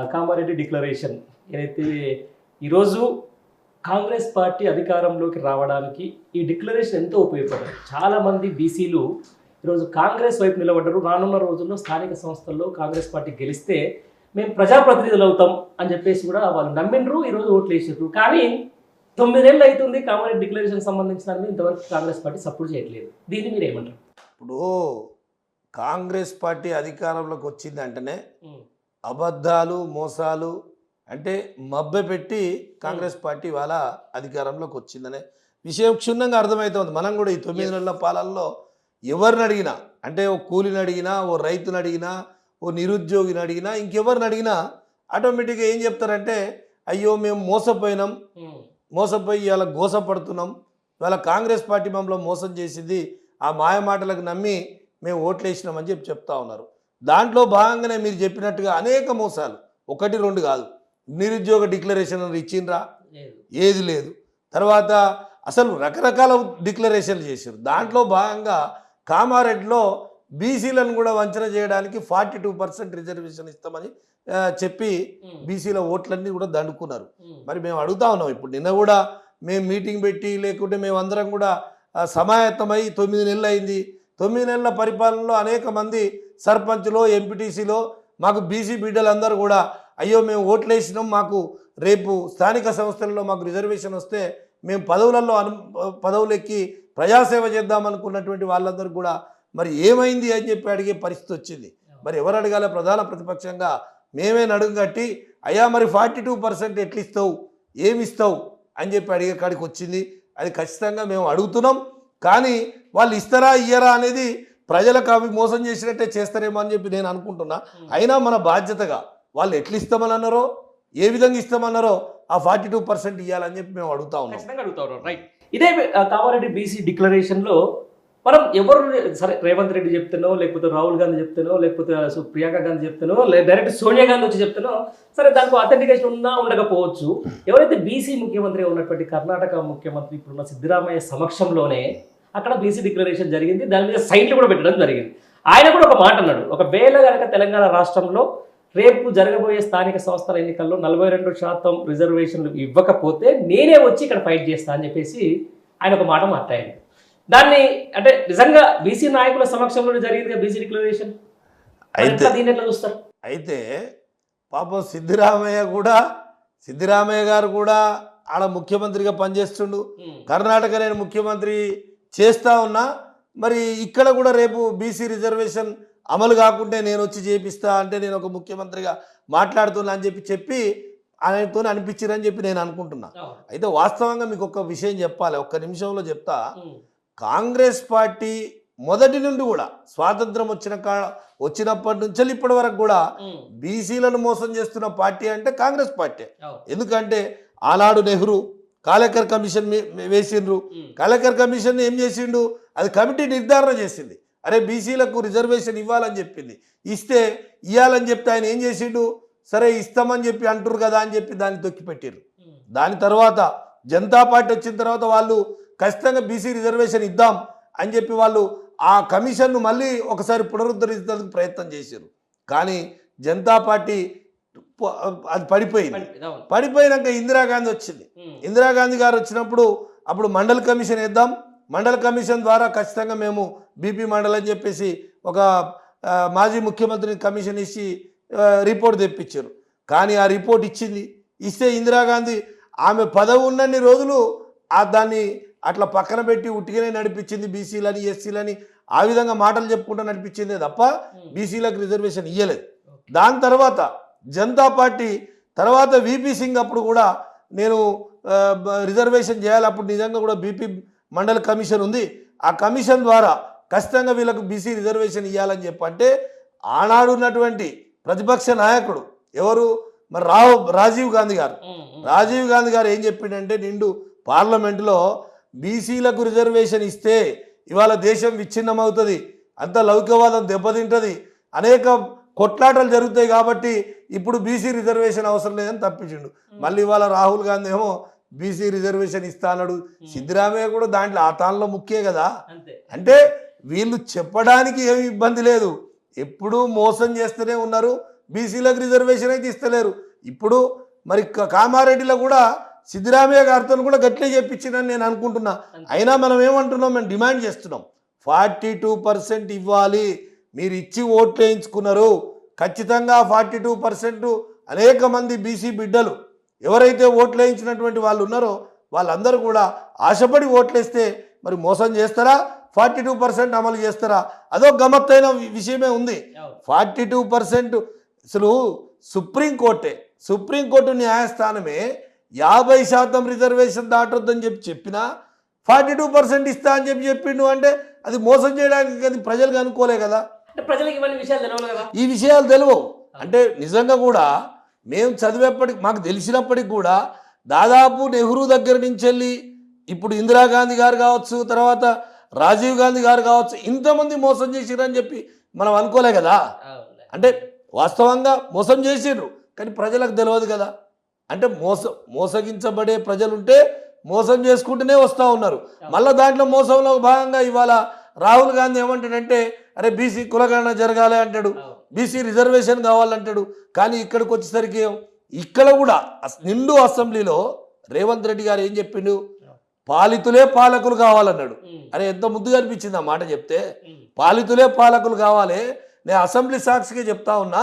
Kamareddy declaration ఏదైతే ఈరోజు Congress party అధికారంలోకి రావడానికి ఈ డిక్లరేషన్ ఎంతో ఉపయోగపడింది. చాలామంది బీసీలు ఈరోజు కాంగ్రెస్ వైపు నిలబడ్డారు. రానున్న రోజుల్లో స్థానిక సంస్థల్లో కాంగ్రెస్ పార్టీ గెలిస్తే మేము ప్రజాప్రతినిధులు అవుతాం అని చెప్పేసి కూడా వాళ్ళు నమ్మిండ్రు, ఈరోజు ఓట్లు వేసారు. కానీ 9 ఏళ్ళు అవుతుంది కామారెడ్డి డిక్లరేషన్ సంబంధించిన ఇంతవరకు కాంగ్రెస్ పార్టీ సపోర్ట్ చేయట్లేదు. దీన్ని మీరు ఏమంటారు? ఇప్పుడు కాంగ్రెస్ పార్టీ అధికారంలోకి వచ్చింది అంటేనే అబద్ధాలు మోసాలు అంటే మభ్యపెట్టి కాంగ్రెస్ పార్టీ వాళ్ళ అధికారంలోకి వచ్చిందనే విషయం క్షుణ్ణంగా అర్థమవుతుంది. మనం కూడా ఈ 9 నెలల పాలనలో ఎవరిని అడిగినా, అంటే ఓ కూలిని అడిగినా, ఓ రైతుని అడిగినా, ఓ నిరుద్యోగిని అడిగినా, ఇంకెవరిని అడిగినా ఆటోమేటిక్గా ఏం చెప్తారంటే, అయ్యో మేము మోసపోయినాం, మోసపోయి ఇవాళ గోసపడుతున్నాం, ఇవాళ కాంగ్రెస్ పార్టీ మమ్మల్ని మోసం చేసింది, ఆ మాయ మాటలకు నమ్మి మేము ఓట్లు వేసినామని చెప్తా ఉన్నారు. దాంట్లో భాగంగానే మీరు చెప్పినట్టుగా అనేక మోసాలు, 1, 2 కాదు. నిరుద్యోగ డిక్లరేషన్ ఇచ్చిండ్రా? ఏది లేదు. తర్వాత అసలు రకరకాల డిక్లరేషన్లు చేశారు. దాంట్లో భాగంగా కామారెడ్డిలో బీసీలను కూడా వంచన చేయడానికి 42% రిజర్వేషన్ ఇస్తామని చెప్పి బీసీల ఓట్లన్నీ కూడా దండుకున్నారు. మరి మేము అడుగుతా ఉన్నాం, ఇప్పుడు నిన్న కూడా మేము మీటింగ్ పెట్టి, లేకుంటే మేమందరం కూడా సమాయత్తమై 9 నెలలు అయింది. 9 నెలల పరిపాలనలో అనేక మంది సర్పంచ్లో, ఎంపీటీసీలో మాకు బీసీ బిడ్డలందరూ కూడా అయ్యో మేము ఓట్లు వేసినాం, మాకు రేపు స్థానిక సంస్థలలో మాకు రిజర్వేషన్ వస్తే మేము పదవులు ఎక్కి ప్రజాసేవ చేద్దామనుకున్నటువంటి వాళ్ళందరూ కూడా మరి ఏమైంది అని చెప్పి అడిగే పరిస్థితి వచ్చింది. మరి ఎవరు అడగాలి? ప్రధాన ప్రతిపక్షంగా మేమే నడుం కట్టి అయ్యా మరి 42% ఎట్లు ఇస్తావు, ఏమి ఇస్తావు అని చెప్పి అడిగే కాడికి వచ్చింది. అది ఖచ్చితంగా మేము అడుగుతున్నాం. కానీ వాళ్ళు ఇస్తారా ఇయ్యరా అనేది ప్రజలకు అవి మోసం చేసినట్టే చేస్తారేమో అని చెప్పి నేను అనుకుంటున్నా. అయినా మన బాధ్యతగా వాళ్ళు ఎట్లు ఇస్తామని అన్నారో, ఏ విధంగా ఇస్తామన్నారో ఆ 42% ఇవ్వాలని చెప్పి మేము అడుగుతా ఉన్నాం. రైట్. ఇదే కామారెడ్డి బీసీ డిక్లరేషన్లో మనం ఎవరు సరే రేవంత్ రెడ్డి చెప్తానో, లేకపోతే రాహుల్ గాంధీ చెప్తానో, లేకపోతే ప్రియాంక గాంధీ చెప్తానో, డైరెక్ట్ సోనియా గాంధీ వచ్చి చెప్తానో సరే దానికి అథెంటికేషన్ ఉన్నా ఉండకపోవచ్చు. ఎవరైతే బీసీ ముఖ్యమంత్రి ఉన్నటువంటి కర్ణాటక ముఖ్యమంత్రి ఇప్పుడున్న సిద్ధరామయ్య సమక్షంలోనే అక్కడ బీసీ డిక్లరేషన్ జరిగింది. దాని మీద సైన్లు కూడా పెట్టడం జరిగింది. ఆయన కూడా ఒక మాట అన్నాడు, ఒకవేళ కనుక తెలంగాణ రాష్ట్రంలో రేపు జరగబోయే స్థానిక సంస్థల ఎన్నికల్లో 42% రిజర్వేషన్లు ఇవ్వకపోతే నేనే వచ్చి ఇక్కడ ఫైట్ చేస్తా అని చెప్పేసి ఆయన ఒక మాట మాట్లాడాడు. దాన్ని అంటే నిజంగా బీసీ నాయకుల సమక్షంలో జరిగింది బీసీ డిక్లరేషన్. దీన్ని ఎట్లా చూస్తారు? అయితే పాపం సిద్ధరామయ్య గారు కూడా ఆడ ముఖ్యమంత్రిగా పనిచేస్తుండు. కర్ణాటక నేను ముఖ్యమంత్రి చేస్తా ఉన్నా, మరి ఇక్కడ కూడా రేపు బీసీ రిజర్వేషన్ అమలు కాకుంటే నేను వచ్చి చేపిస్తా అంటే నేను ఒక ముఖ్యమంత్రిగా మాట్లాడుతున్నా అని చెప్పి ఆయనతో అనిపించారని చెప్పి నేను అనుకుంటున్నా. అయితే వాస్తవంగా మీకు ఒక విషయం చెప్పాలి, ఒక్క నిమిషంలో చెప్తా. కాంగ్రెస్ పార్టీ మొదటి నుండి కూడా స్వాతంత్రం వచ్చినప్పటి నుంచి ఇప్పటి వరకు కూడా బీసీలను మోసం చేస్తున్న పార్టీ అంటే కాంగ్రెస్ పార్టీ. ఎందుకంటే ఆనాడు నెహ్రూ కాలేకర్ కమిషన్ వేసిండ్రు. కాలేకర్ కమిషన్ ఏం చేసిండు? అది కమిటీ నిర్ధారణ చేసింది. అరే బీసీలకు రిజర్వేషన్ ఇవ్వాలని చెప్పింది, ఇవ్వాలని చెప్తే ఆయన ఏం చేసిండు? సరే ఇస్తామని చెప్పి అంటారు కదా అని చెప్పి దాన్ని తొక్కిపెట్టారు. దాని తర్వాత జనతా పార్టీ వచ్చిన తర్వాత వాళ్ళు ఖచ్చితంగా బీసీ రిజర్వేషన్ ఇద్దాం అని చెప్పి వాళ్ళు ఆ కమిషన్ను మళ్ళీ ఒకసారి పునరుద్ధరించడానికి ప్రయత్నం చేశారు. కానీ జనతా పార్టీ అది పడిపోయినాక ఇందిరాగాంధీ వచ్చింది. ఇందిరాగాంధీ గారు వచ్చినప్పుడు అప్పుడు మండల్ కమిషన్ వేద్దాం, మండల కమిషన్ ద్వారా ఖచ్చితంగా మేము బీపీ మండల్ అని చెప్పేసి ఒక మాజీ ముఖ్యమంత్రిని కమిషన్ ఇచ్చి రిపోర్ట్ తెప్పించారు. కానీ ఆ రిపోర్ట్ ఇస్తే ఇందిరాగాంధీ ఆమె పదవి ఉన్నన్ని రోజులు దాన్ని అట్లా పక్కన పెట్టి ఉట్టిగానే నడిపించింది. బీసీలని ఎస్సీలని ఆ విధంగా మాటలు చెప్పుకుంటూ నడిపించిందే తప్ప బీసీలకు రిజర్వేషన్ ఇవ్వలేదు. దాని తర్వాత జనతా పార్టీ తర్వాత వీపీ సింగ్ అప్పుడు కూడా నేను రిజర్వేషన్ చేయాలి, అప్పుడు నిజంగా కూడా బీపీ మండల కమిషన్ ఉంది, ఆ కమిషన్ ద్వారా ఖచ్చితంగా వీళ్ళకు బీసీ రిజర్వేషన్ ఇవ్వాలని చెప్పంటే ఆనాడు ఉన్నటువంటి ప్రతిపక్ష నాయకుడు ఎవరు? మరి రాజీవ్ గాంధీ గారు ఏం చెప్పిండంటే నిండు పార్లమెంటులో బీసీలకు రిజర్వేషన్ ఇస్తే ఇవాళ దేశం విచ్ఛిన్నమవుతుంది, అంత లౌకికవాదం దెబ్బతింటుంది, అనేక కొట్లాటలు జరుగుతాయి, కాబట్టి ఇప్పుడు బీసీ రిజర్వేషన్ అవసరం లేదని తప్పించిండు. మళ్ళీ ఇవాళ రాహుల్ గాంధీ ఏమో బీసీ రిజర్వేషన్ ఇస్తా అన్నాడు. సిద్ధరామయ్య కూడా దాంట్లో ఆ తానులో ముఖ్యే కదా. అంటే వీళ్ళు చెప్పడానికి ఏమి ఇబ్బంది లేదు, ఎప్పుడూ మోసం చేస్తూనే ఉన్నారు, బీసీలకు రిజర్వేషన్ అయితే ఇస్తలేరు. ఇప్పుడు మరి కామారెడ్డిలో కూడా సిద్ధరామయ్య గారితో కూడా గట్లే చెప్పించిందని నేను అనుకుంటున్నా. అయినా మనం ఏమంటున్నాం, మేము డిమాండ్ చేస్తున్నాం 42% ఇవ్వాలి. మీరు ఇచ్చి ఓట్లు వేయించుకున్నారు, ఖచ్చితంగా 42% అనేక మంది బీసీ బిడ్డలు ఎవరైతే ఓట్లు వేయించినటువంటి వాళ్ళు ఉన్నారో వాళ్ళందరూ కూడా ఆశపడి ఓట్లేస్తే మరి మోసం చేస్తారా, 42% అమలు చేస్తారా? అదో గమ్మత్తైన విషయమే ఉంది. 42% అసలు సుప్రీంకోర్టు న్యాయస్థానమే 50% రిజర్వేషన్ దాటొద్దని చెప్పినా 42% ఇస్తా అని చెప్పిండు అంటే అది మోసం చేయడానికి అది ప్రజలకు అనుకోలే కదా. ప్రజలకు ఇవన్నీ విషయాలు తెలియదు కదా. ఈ విషయాలు తెలియవు అంటే నిజంగా కూడా మేము చదివేప్పటికి మాకు తెలిసినప్పటికి కూడా దాదాపు నెహ్రూ దగ్గర నుంచి వెళ్ళి ఇప్పుడు ఇందిరాగాంధీ గారు కావచ్చు, తర్వాత రాజీవ్ గాంధీ గారు కావచ్చు, ఇంతమంది మోసం చేసిరని చెప్పి మనం అనుకోలే కదా. అంటే వాస్తవంగా మోసం చేసిర్రు కానీ ప్రజలకు తెలియదు కదా. అంటే మోసగించబడే ప్రజలుంటే మోసం చేసుకుంటూనే వస్తూ ఉన్నారు. మళ్ళీ దాంట్లో మోసంలో భాగంగా ఇవాళ రాహుల్ గాంధీ ఏమంటాడంటే అరే బీసీ కులగణన జరగాలి అంటాడు, బీసీ రిజర్వేషన్ కావాలంటాడు. కానీ ఇక్కడికి వచ్చేసరికి ఇక్కడ కూడా నిండు అసెంబ్లీలో రేవంత్ రెడ్డి గారు ఏం చెప్పిండు, పాలితులే పాలకులు కావాలన్నాడు. అరే ఎంత ముద్దుగా అనిపించింది ఆ మాట చెప్తే. పాలితులే పాలకులు కావాలి. నేను అసెంబ్లీ సాక్షిగా చెప్తా ఉన్నా,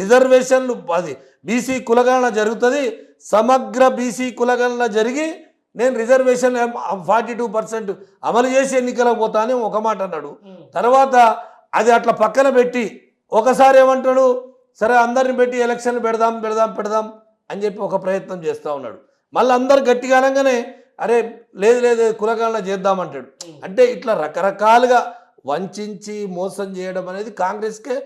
రిజర్వేషన్లు అది బీసీ కులగణన జరుగుతుంది, సమగ్ర బీసీ కులగణన జరిగి నేను రిజర్వేషన్ 42% అమలు చేసి ఎన్నికలకు పోతానని ఒక మాట అన్నాడు. తర్వాత అది అట్లా పక్కన పెట్టి ఒకసారి ఏమంటాడు, సరే అందరిని పెట్టి ఎలక్షన్లు పెడదాం అని చెప్పి ఒక ప్రయత్నం చేస్తూ ఉన్నాడు. మళ్ళీ అందరు గట్టిగా అనగానే అరే లేదు కులగణన చేద్దామంటాడు. అంటే ఇట్లా రకరకాలుగా వంచి మోసం చేయడం అనేది కాంగ్రెస్కే,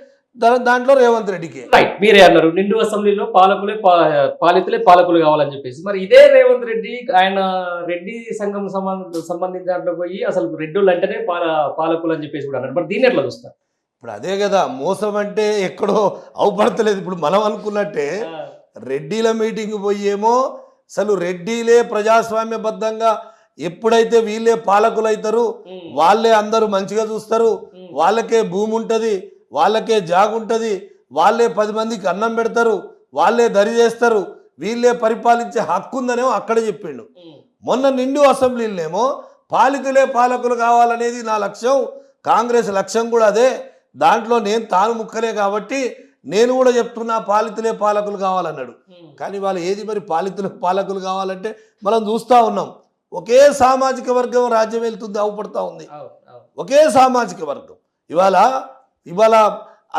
దాంట్లో రేవంత్ రెడ్డికి. రైట్, మీరే అన్నారు నిండు అసెంబ్లీలో పాలితులే పాలకులు కావాలని చెప్పేసి. మరి ఇదే రేవంత్ రెడ్డి ఆయన రెడ్డి సంఘం సంబంధించిన దాంట్లో పోయి అసలు రెడ్డులు అంటేనే పాలకులు అని చెప్పేసి కూడా అన్నారు. మరి దీన్ని ఎట్లా చూస్తారు? ఇప్పుడు అదే కదా మోసం అంటే ఎక్కడో అవపడతలేదు. ఇప్పుడు మనం అనుకున్నట్టే రెడ్డిల మీటింగ్ పోయి ఏమో అసలు రెడ్డిలే ప్రజాస్వామ్యబద్ధంగా ఎప్పుడైతే వీళ్ళే పాలకులు అవుతారు, వాళ్ళే అందరూ మంచిగా చూస్తారు, వాళ్ళకే భూమి ఉంటుంది, వాళ్ళకే జాగ్ ఉంటుంది, వాళ్ళే 10 మందికి అన్నం పెడతారు, వాళ్ళే దరి చేస్తారు, వీళ్ళే పరిపాలించే హక్కు ఉందనేమో అక్కడ చెప్పిండు. మొన్న నిండు అసెంబ్లీలోనేమో పాలితులే పాలకులు కావాలనేది నా లక్ష్యం, కాంగ్రెస్ లక్ష్యం కూడా అదే, దాంట్లో నేను తాను ముక్కలే కాబట్టి నేను కూడా చెప్తున్నా పాలితులే పాలకులు కావాలన్నాడు. కానీ వాళ్ళు ఏది మరి పాలితులే పాలకులు కావాలంటే మనం చూస్తూ ఉన్నాం, ఒకే సామాజిక వర్గం రాజ్యం వెళ్తుంది, అవపడుతూ ఉంది. ఒకే సామాజిక వర్గం ఇవాళ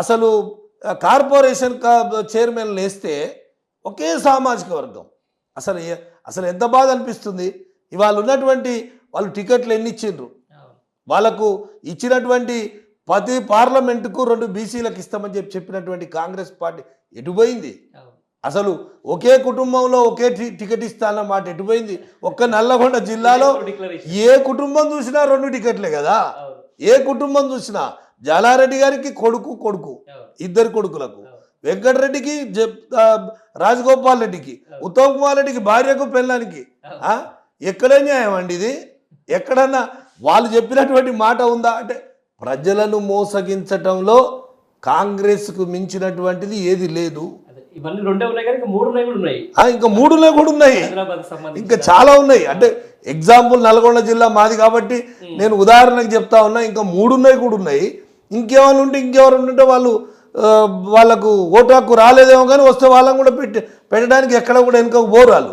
అసలు కార్పొరేషన్ చైర్మన్ వేస్తే ఒకే సామాజిక వర్గం. అసలు ఎంత బాధ అనిపిస్తుంది. ఇవాళ ఉన్నటువంటి వాళ్ళు టికెట్లు ఎన్ని ఇచ్చిండ్రు, వాళ్ళకు ఇచ్చినటువంటి ప్రతి పార్లమెంటుకు 2 బీసీలకు ఇస్తామని చెప్పినటువంటి కాంగ్రెస్ పార్టీ ఎటుపోయింది? అసలు ఒకే కుటుంబంలో ఒకే టికెట్ ఇస్తానన్న మాట ఎటుపోయింది? ఒక్క నల్లగొండ జిల్లాలో ఏ కుటుంబం చూసినా 2 టికెట్లే కదా. ఏ కుటుంబం చూసినా జాలారెడ్డి గారికి కొడుకు 2 కొడుకులకు, వెంకటరెడ్డికి రాజగోపాల్ రెడ్డికి, ఉత్తమ్ కుమార్ రెడ్డికి భార్యకు పెళ్ళానికి. ఎక్కడ న్యాయం అండి ఇది? ఎక్కడన్నా వాళ్ళు చెప్పినటువంటి మాట ఉందా? అంటే ప్రజలను మోసగించటంలో కాంగ్రెస్కు మించినటువంటిది ఏది లేదు. ఇవన్నీ 2 ఉన్నాయి కానీ ఇంకా 3 కూడా ఉన్నాయి. ఇంకా 3 కూడా ఉన్నాయి, ఇంకా చాలా ఉన్నాయి. అంటే ఎగ్జాంపుల్ నల్గొండ జిల్లా మాది కాబట్టి నేను ఉదాహరణకు చెప్తా ఉన్నా, ఇంకా 3 కూడా ఉన్నాయి. ఇంకెవరు ఉంటే వాళ్ళకు ఓటు హక్కు రాలేదేమో కానీ వస్తే వాళ్ళని కూడా పెట్టడానికి ఎక్కడ కూడా వెనుకకు పోరు వాళ్ళు.